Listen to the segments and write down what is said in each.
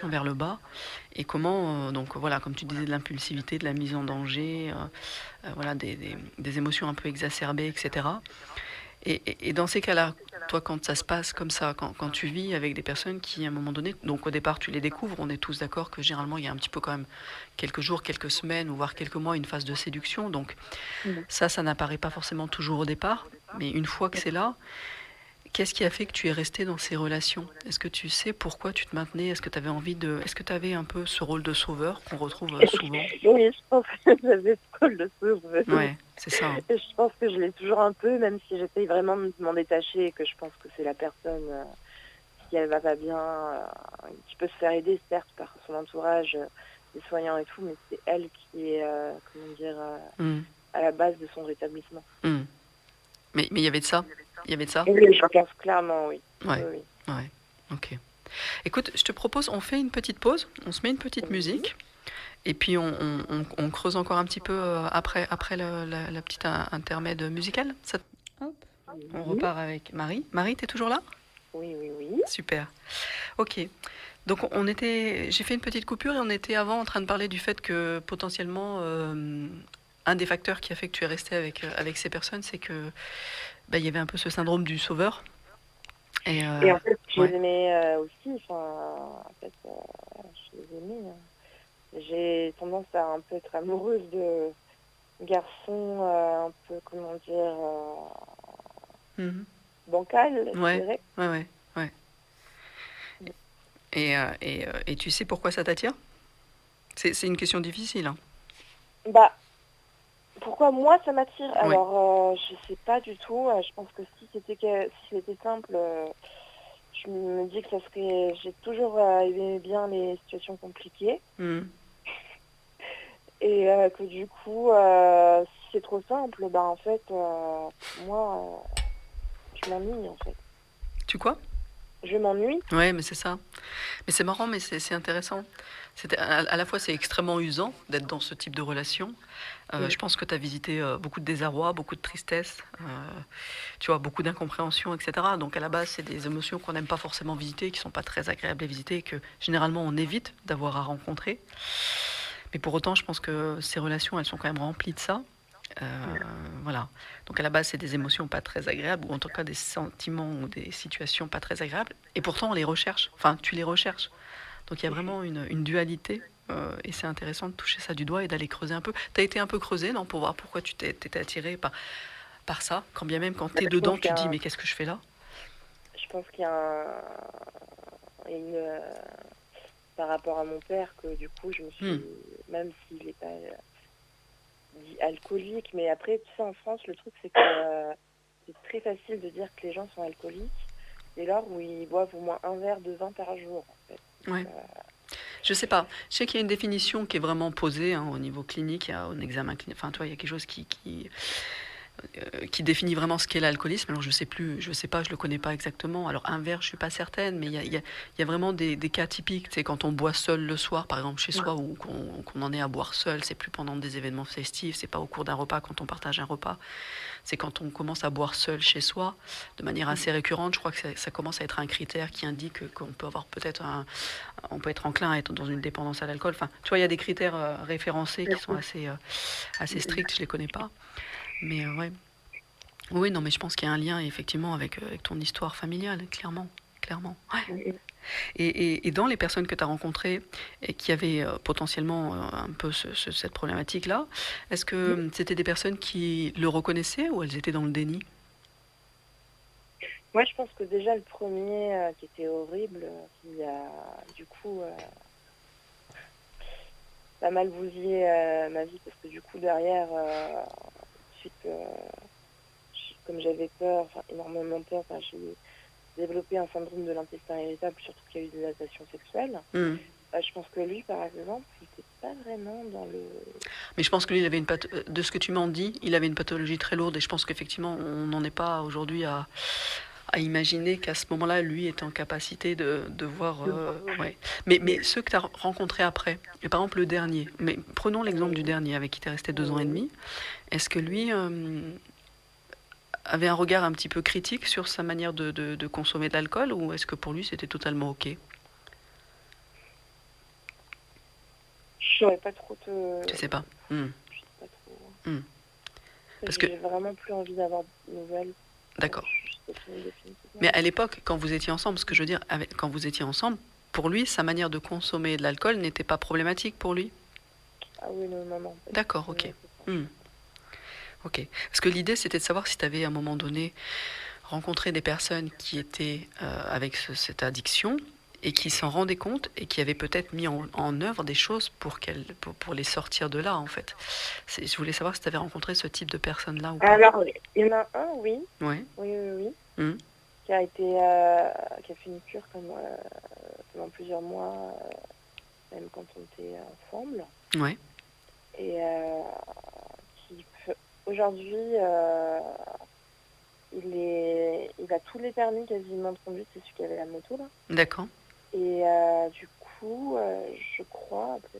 vers le bas et comment, donc voilà, comme tu disais, de l'impulsivité, de la mise en danger, voilà, des émotions un peu exacerbées, etc. Et dans ces cas-là, toi, quand ça se passe comme ça, quand tu vis avec des personnes qui, à un moment donné, donc au départ, tu les découvres, on est tous d'accord que généralement, il y a un petit peu quand même quelques jours, quelques semaines, ou voire quelques mois, une phase de séduction. Donc Mhm. ça n'apparaît pas forcément toujours au départ, mais une fois que c'est là, qu'est-ce qui a fait que tu es resté dans ces relations? Est-ce que tu sais pourquoi tu te maintenais? Est-ce que tu avais envie de... Est-ce que tu avais un peu ce rôle de sauveur qu'on retrouve souvent? Oui, je pense que j'avais ce rôle de sauveuse. Ouais, c'est ça, hein. Et je pense que je l'ai toujours un peu, même si j'essaye vraiment de m'en détacher et que je pense que c'est la personne, si elle va pas bien, qui peut se faire aider, certes, par son entourage, des soignants et tout, mais c'est elle qui est, comment dire, Hmm, à la base de son rétablissement. hmm. Mais il y avait de ça? Il y avait de ça? Oui, je pense clairement, oui. Oui, Ouais, oui. ouais, ok. Écoute, je te propose, on fait une petite pause, on se met une petite Oui. musique, et puis on creuse encore un petit peu après la petite intermède musicale. Hop, on Oui, repart avec Marie. Marie, t'es toujours là? oui, oui, oui. Super. Ok. Donc j'ai fait une petite coupure et on était avant en train de parler du fait que potentiellement un des facteurs qui a fait que tu es resté avec ces personnes, c'est que il y avait un peu ce syndrome du sauveur. Et Et en fait, je les ouais, aimais aussi, enfin, en fait, je les aimais. J'ai tendance à un peu être amoureuse de garçons un peu, comment dire, mhm. bancal, je Ouais, dirais. ouais, ouais, ouais. Et tu sais pourquoi ça t'attire? C'est une question difficile, hein. Bah, pourquoi moi ça m'attire? Ouais. Alors, je sais pas du tout. Je pense que si c'était simple, je me dis que ça serait. J'ai toujours aimé bien les situations compliquées Mhm. et que du coup, si c'est trop simple, bah en fait, moi, je m'ennuie en fait. Tu quoi? Je m'ennuie. Ouais, mais c'est ça. Mais c'est marrant, mais c'est intéressant. À la fois, c'est extrêmement usant d'être dans ce type de relation. Mm. Je pense que tu as visité beaucoup de désarroi, beaucoup de tristesse, tu vois, beaucoup d'incompréhension, etc. Donc à la base, c'est des émotions qu'on n'aime pas forcément visiter, qui sont pas très agréables à visiter, et que généralement on évite d'avoir à rencontrer. Mais pour autant, je pense que ces relations, elles sont quand même remplies de ça. Euh, voilà. Donc à la base, c'est des émotions pas très agréables, ou en tout cas des sentiments ou des situations pas très agréables. Et pourtant, on les recherche. Enfin, tu les recherches. Donc il y a vraiment une dualité. Et c'est intéressant de toucher ça du doigt et d'aller creuser un peu. Tu as été un peu creusé, non, pour voir pourquoi tu t'étais attiré par ça. Quand bien même, quand Bah, tu es je dedans, pense qu'il tu y te a dis, mais qu'est-ce que je fais là? je pense qu'il y a il y a par rapport à mon père que du coup je me Hmm. suis, même s'il n'est pas dit alcoolique, mais après tu sais en France le truc c'est que c'est très facile de dire que les gens sont alcooliques dès lors où ils boivent au moins un verre de vin par jour en fait. Donc, Ouais. Je sais pas. Je sais qu'il y a une définition qui est vraiment posée, hein, au niveau clinique, un examen clinique. Enfin, toi, il y a quelque chose qui définit vraiment ce qu'est l'alcoolisme. Alors je sais plus, je sais pas, je le connais pas exactement. Alors un verre, je suis pas certaine, mais il y a vraiment des cas typiques. C'est quand on boit seul le soir, par exemple chez soi, ou qu'on en est à boire seul. C'est plus pendant des événements festifs, c'est pas au cours d'un repas quand on partage un repas. C'est quand on commence à boire seul chez soi, de manière assez récurrente. Je crois que ça commence à être un critère qui indique qu'on peut avoir peut-être on peut être enclin à être dans une dépendance à l'alcool. Enfin, tu vois, il y a des critères référencés qui sont assez stricts. Je les connais pas, mais ouais. Oui, non, mais je pense qu'il y a un lien effectivement avec ton histoire familiale, clairement. Clairement. Ouais. Et dans les personnes que tu as rencontrées et qui avaient potentiellement un peu cette problématique-là, est-ce que c'était des personnes qui le reconnaissaient ou elles étaient dans le déni? moi je pense que déjà le premier qui était horrible, qui a du coup pas mal bousillé ma vie parce que du coup derrière suite comme j'avais peur, enfin, énormément peur, enfin, j'ai développé un syndrome de l'intestin irritable, surtout qu'il y a eu des agressions sexuelles. Hmm. Je pense que lui, par exemple, il n'était pas vraiment dans le... Mais je pense que lui, il avait de ce que tu m'en dis, il avait une pathologie très lourde et je pense qu'effectivement, on n'en est pas aujourd'hui à imaginer qu'à ce moment-là, lui est en capacité de voir. Ouais. Mais ceux que tu as rencontrés après, et par exemple le dernier, mais prenons l'exemple du Oui, dernier avec qui tu es resté 2 ans et oui. demi, est-ce que lui avait un regard un petit peu critique sur sa manière de consommer de l'alcool ou est-ce que pour lui c'était totalement ok? saurais pas trop te... Tu sais pas. Je sais pas trop. Hmm. Parce que, J'ai vraiment plus envie d'avoir de nouvelles. d'accord. Je sais plus définitivement. Mais à l'époque, quand vous étiez ensemble, ce que je veux dire, quand vous étiez ensemble, pour lui, sa manière de consommer de l'alcool n'était pas problématique pour lui? Ah oui, non, non, non. D'accord, ok. Ok. Parce que l'idée, c'était de savoir si tu avais à un moment donné rencontré des personnes qui étaient avec cette addiction et qui s'en rendaient compte et qui avaient peut-être mis en œuvre des choses pour les sortir de là, en fait. Je voulais savoir si tu avais rencontré ce type de personnes-là ou pas. Alors, il y en a un, oui. Ouais. Oui. Mmh. Qui a fait une cure pendant plusieurs mois, même quand on était ensemble. Ouais. Et aujourd'hui, il a tous les permis quasiment de conduite, c'est celui qui avait la moto là. D'accord. Et du coup, je crois, après,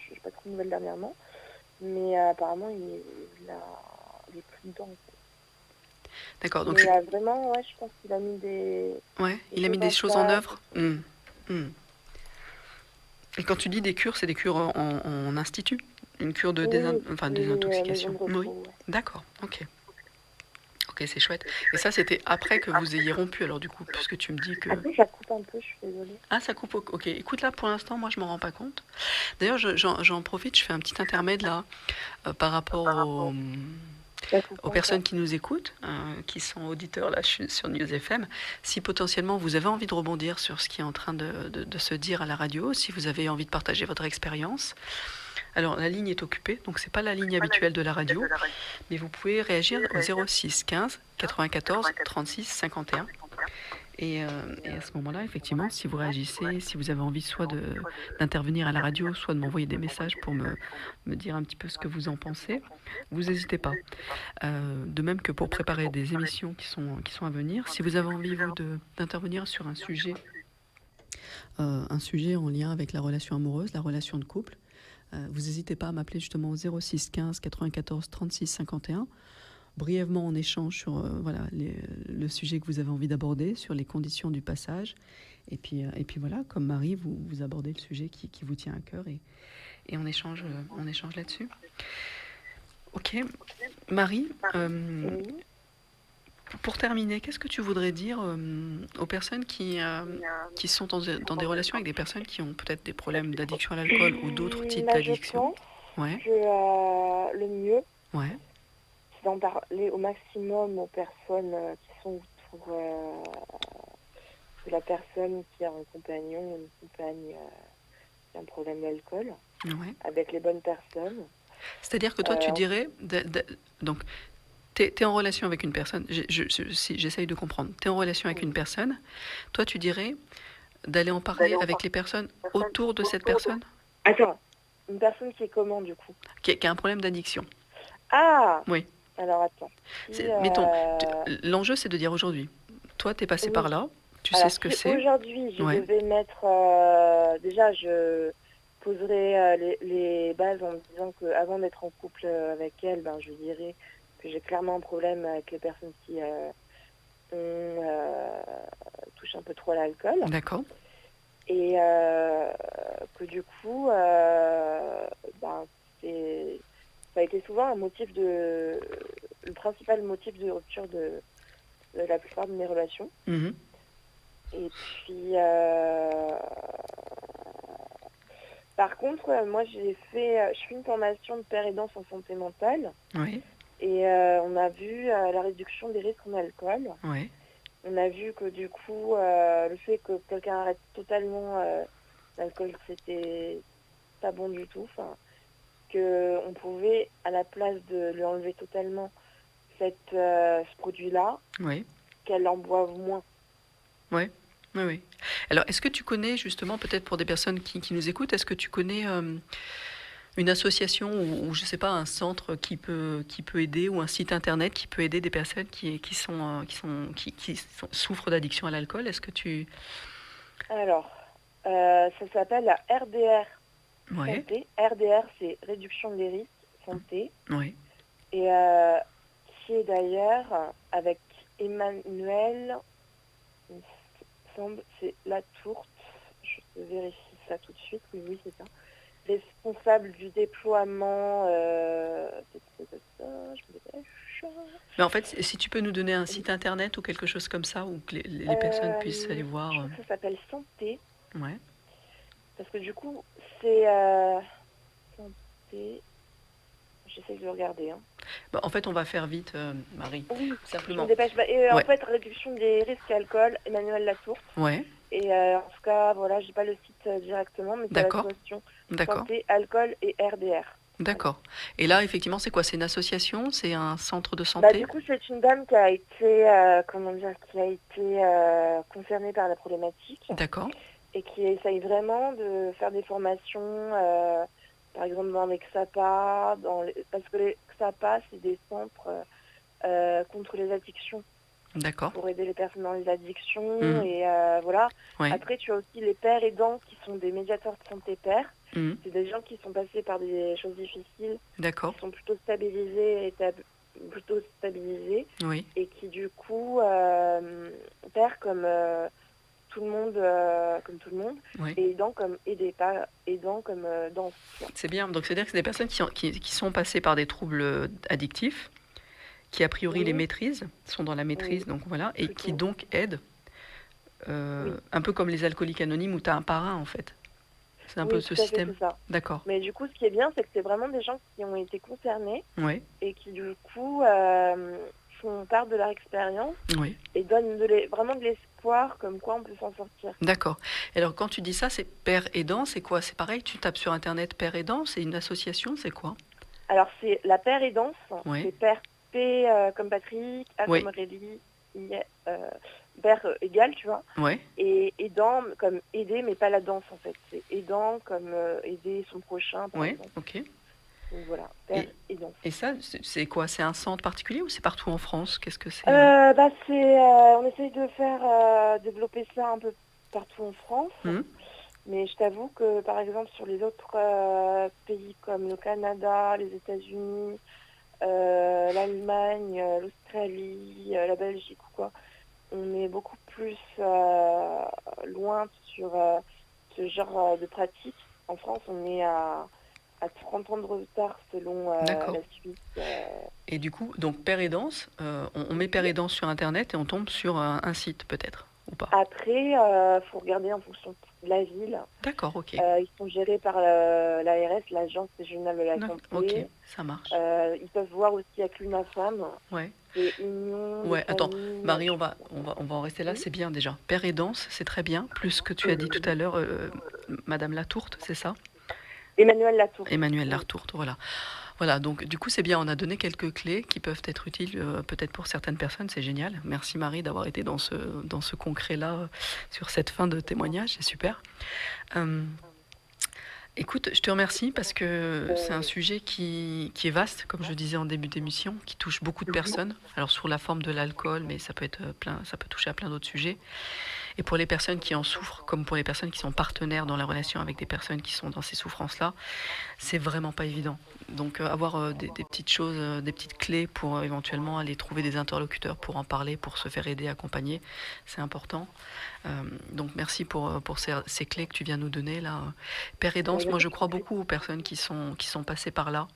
je n'ai pas trop de nouvelles dernièrement, mais apparemment il est plus dedans. D'accord. Donc, mais vraiment, ouais, je pense qu'il a mis il a mis des choses en œuvre. Et quand tu dis des cures, c'est des cures en institut? Une cure de désintoxication? Oui. D'accord, ok. Ok, c'est chouette. Et ça, c'était après que vous ayez rompu, alors du coup, puisque tu me dis que... Après, ça coupe un peu, je suis désolée. Ah, ça coupe, ok. Écoute, là, pour l'instant, moi, je m'en rends pas compte. D'ailleurs, j'en profite, je fais un petit intermède, là, par rapport aux personnes qui nous écoutent, qui sont auditeurs là sur News FM. Si potentiellement vous avez envie de rebondir sur ce qui est en train de se dire à la radio, si vous avez envie de partager votre expérience, alors la ligne est occupée, donc c'est pas la ligne habituelle de la radio, mais vous pouvez réagir au 06 15 94 36 51. Et à ce moment-là, effectivement, si vous réagissez, si vous avez envie soit d'intervenir à la radio, soit de m'envoyer des messages pour me dire un petit peu ce que vous en pensez, vous n'hésitez pas. De même que pour préparer des émissions qui sont à venir, si vous avez envie, vous, d'intervenir sur un sujet en lien avec la relation amoureuse, la relation de couple, vous n'hésitez pas à m'appeler justement au 06 15 94 36 51. Brièvement, on échange sur le sujet que vous avez envie d'aborder, sur les conditions du passage. Et puis voilà, comme Marie, vous abordez le sujet qui vous tient à cœur et on échange là-dessus. Ok. Marie, pour terminer, qu'est-ce que tu voudrais dire aux personnes qui sont dans des relations avec des personnes qui ont peut-être des problèmes d'addiction à l'alcool ou d'autres types d'addiction? Je pense que le mieux, c'est d'en parler au maximum aux personnes qui sont autour de la personne qui a un compagnon ou une compagne qui a un problème d'alcool, avec les bonnes personnes. C'est-à-dire que toi, tu dirais... donc, tu es en relation avec une personne, j'essaye de comprendre, tu es en relation avec une personne, toi tu dirais d'aller en parler avec les personnes autour de cette personne? Attends, une personne qui est comment du coup? Qui a un problème d'addiction. Ah oui. Alors attends. Mettons, l'enjeu c'est de dire aujourd'hui, toi tu es passé par là, tu sais ce que c'est. Aujourd'hui je devais mettre, déjà je poserai les bases en me disant qu'avant d'être en couple avec elle, je dirais que j'ai clairement un problème avec les personnes qui touchent un peu trop à l'alcool. D'accord. Et que du coup, ça a été souvent le principal motif de rupture de la plupart de mes relations. Mmh. Et puis, par contre, moi je fais une formation de père aidant en santé mentale. Oui. Et on a vu la réduction des risques en alcool. Oui. On a vu que du coup, le fait que quelqu'un arrête totalement l'alcool, c'était pas bon du tout. Qu'on pouvait, à la place de lui enlever totalement ce produit-là, qu'elle en boive moins. Oui. Alors, est-ce que tu connais, justement, peut-être pour des personnes qui nous écoutent, est-ce que tu connais une association ou je ne sais pas, un centre qui peut aider, ou un site internet qui peut aider des personnes qui souffrent d'addiction à l'alcool? Est-ce que tu... Alors, ça s'appelle la RDR Santé. RDR, c'est réduction des risques santé. Oui. Et qui est d'ailleurs avec Emmanuel, il me semble, c'est La Tourte. Je vérifie ça tout de suite. Oui, c'est ça. responsable du déploiement. Je me dépêche. Mais en fait, si tu peux nous donner un site internet ou quelque chose comme ça, où que les personnes puissent aller voir. Je crois que ça s'appelle Santé, Ouais. parce que du coup, c'est Santé. J'essaie de le regarder. Hein. Bah, en fait, on va faire vite, Marie. Oui, Simplement. je me dépêche. Ouais. En fait, réduction des risques alcool, Emmanuel Latourte. Ouais. Et en tout cas, voilà, j'ai pas le site directement, mais c'est D'accord. l'association D'accord. Santé, Alcool et RDR. D'accord. Et là, effectivement, c'est quoi? C'est une association? C'est un centre de Bah, santé? du coup, c'est une dame qui a été, concernée par la problématique D'accord. et qui essaye vraiment de faire des formations, par exemple dans les XAPA, parce que les XAPA, c'est des centres contre les addictions, D'accord. pour aider les personnes dans les addictions. Mhm. Et voilà. Ouais. Après, tu as aussi les pères aidants qui sont des médiateurs de santé père. Mhm. C'est des gens qui sont passés par des choses difficiles, D'accord. qui sont plutôt stabilisés Oui. et qui du coup père comme tout le monde, Oui. et aidant comme aidé, pas aidant comme dans. C'est bien. Donc, c'est-à-dire que c'est des personnes qui sont passées par des troubles addictifs, qui a priori Oui. les maîtrisent, sont dans la maîtrise, Oui. donc voilà, et Plutôt. qui donc aident, Oui. un peu comme les alcooliques anonymes où tu as un parrain en fait. C'est un peu Oui, ce tout à fait, système. c'est ça. D'accord. Mais du coup, ce qui est bien, c'est que c'est vraiment des gens qui ont été concernés Oui. et qui du coup font part de leur expérience Oui. et donnent vraiment de l'espoir comme quoi on peut s'en sortir. D'accord. Et alors quand tu dis ça, c'est père aidant, c'est quoi? C'est pareil, tu tapes sur internet père aidant, c'est une association, c'est quoi? Alors c'est la paire aidance, Oui. c'est père P comme Patrick, A Oui. comme Aurélie, père égal, tu vois. Oui. Et aidant comme aider, mais pas la danse en fait. C'est aidant comme aider son prochain, par Oui. exemple. Ok. Donc voilà, père aidance. Et ça, c'est quoi? C'est un centre particulier ou c'est partout en France? Qu'est-ce que c'est? On essaye de faire développer ça un peu partout en France. Mais je t'avoue que, par exemple, sur les autres pays comme le Canada, les États-Unis, l'Allemagne, l'Australie, la Belgique ou quoi, on est beaucoup plus loin sur ce genre de pratique. En France, on est à 30 ans de retard selon la Suisse. Et du coup, donc père et danse, on met père et danse sur internet et on tombe sur un site peut-être, ou pas? Après, faut regarder en fonction de la ville. D'accord, ok. Ils sont gérés par l'ARS, l'Agence régionale de la santé. Ok, ça marche. Ils peuvent voir aussi avec l'UNAFAM. Ouais. Et Union. Ouais, attends, Marie, on va en rester là, Oui. c'est bien déjà. Père et danse, c'est très bien. Plus ce que tu as dit tout à l'heure, Madame Latourte, c'est ça? Emmanuel Latourte. Emmanuel Latourte, voilà. Voilà, donc du coup c'est bien, on a donné quelques clés qui peuvent être utiles peut-être pour certaines personnes, c'est génial. Merci Marie d'avoir été dans ce concret-là, sur cette fin de témoignage, c'est super. Écoute, je te remercie parce que c'est un sujet qui est vaste, comme je disais en début d'émission, qui touche beaucoup de personnes. Alors sous la forme de l'alcool, mais ça peut toucher à plein d'autres sujets. Et pour les personnes qui en souffrent, comme pour les personnes qui sont partenaires dans la relation avec des personnes qui sont dans ces souffrances-là, c'est vraiment pas évident. Donc avoir des petites choses, des petites clés pour éventuellement aller trouver des interlocuteurs pour en parler, pour se faire aider, accompagner, c'est important. Donc merci pour ces clés que tu viens nous donner là. Père et danse, moi je crois beaucoup aux personnes qui sont passées par là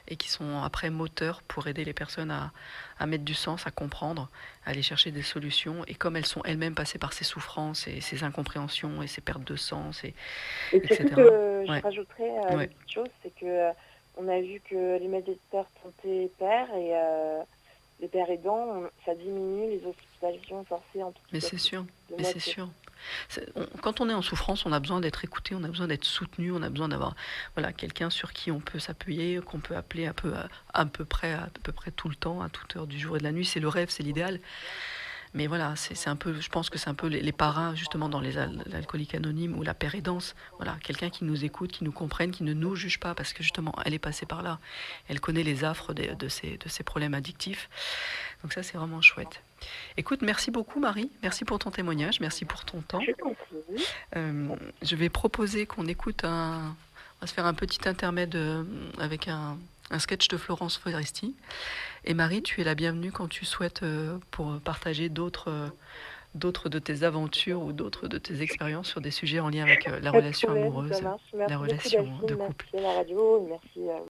et qui sont après moteurs pour aider les personnes à mettre du sens, à comprendre, à aller chercher des solutions. Et comme elles sont elles-mêmes passées par ces souffrances et ces incompréhensions et ces pertes de sens, etc. Surtout que je rajouterais une petite chose, c'est que on a vu que les médiateurs de santé pères et les pères aidants, ça diminue les hospitalisations forcées en tout cas. Mais c'est sûr, mais c'est sûr. Quand on est en souffrance, on a besoin d'être écouté, on a besoin d'être soutenu, on a besoin d'avoir quelqu'un sur qui on peut s'appuyer, qu'on peut appeler à peu près tout le temps, à toute heure du jour et de la nuit. C'est le rêve, c'est l'idéal. Mais voilà, c'est un peu, je pense que c'est un peu les parrains justement dans l'alcoolique anonyme ou la père aidance. Voilà, quelqu'un qui nous écoute, qui nous comprenne, qui ne nous juge pas parce que justement elle est passée par là. Elle connaît les affres de ces problèmes addictifs. Donc ça c'est vraiment chouette. Écoute, merci beaucoup Marie, merci pour ton témoignage, merci pour ton temps. Je vais proposer qu'on écoute on va se faire un petit intermède avec un sketch de Florence Foresti. Et Marie, tu es la bienvenue quand tu souhaites pour partager d'autres d'autres de tes aventures ou d'autres de tes expériences sur des sujets en lien avec la Pas de relation problème, ça amoureuse, marche. la Merci beaucoup relation de Delphine, couple. merci à la radio, et merci à